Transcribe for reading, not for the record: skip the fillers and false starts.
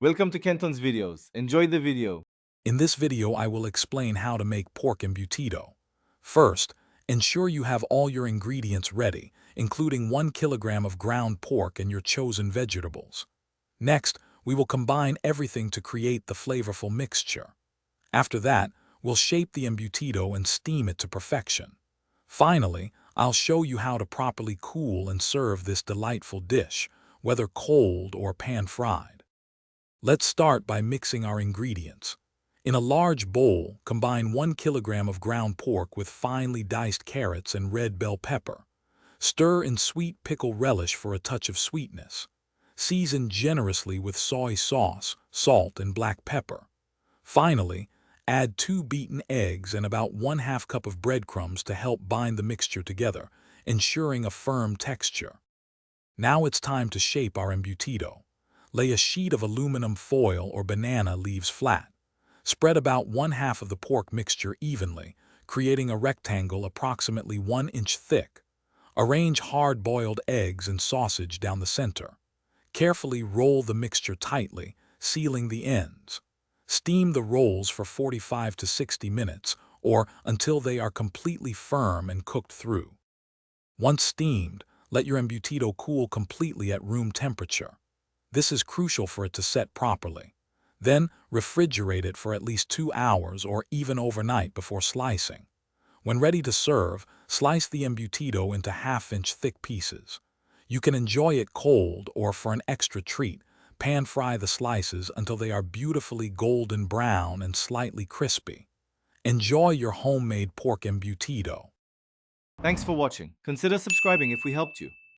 Welcome to Kenton's videos. Enjoy the video. In this video, I will explain how to make pork embutido. First, ensure you have all your ingredients ready, including 1 kilogram of ground pork and your chosen vegetables. Next, we will combine everything to create the flavorful mixture. After that, we'll shape the embutido and steam it to perfection. Finally, I'll show you how to properly cool and serve this delightful dish, whether cold or pan-fried. Let's start by mixing our ingredients. In a large bowl, combine 1 kilogram of ground pork with finely diced carrots and red bell pepper. Stir in sweet pickle relish for a touch of sweetness. Season generously with soy sauce, salt, and black pepper. Finally, add 2 beaten eggs and about 1/2 cup of breadcrumbs to help bind the mixture together, ensuring a firm texture. Now it's time to shape our embutido. Lay a sheet of aluminum foil or banana leaves flat. Spread about 1/2 of the pork mixture evenly, creating a rectangle approximately 1 inch thick. Arrange hard-boiled eggs and sausage down the center. Carefully roll the mixture tightly, sealing the ends. Steam the rolls for 45 to 60 minutes, or until they are completely firm and cooked through. Once steamed, let your embutido cool completely at room temperature. This is crucial for it to set properly. Then, refrigerate it for at least 2 hours or even overnight before slicing. When ready to serve, slice the embutido into 1/2-inch thick pieces. You can enjoy it cold or, for an extra treat, pan-fry the slices until they are beautifully golden brown and slightly crispy. Enjoy your homemade pork embutido. Thanks for watching. Consider subscribing if we helped you.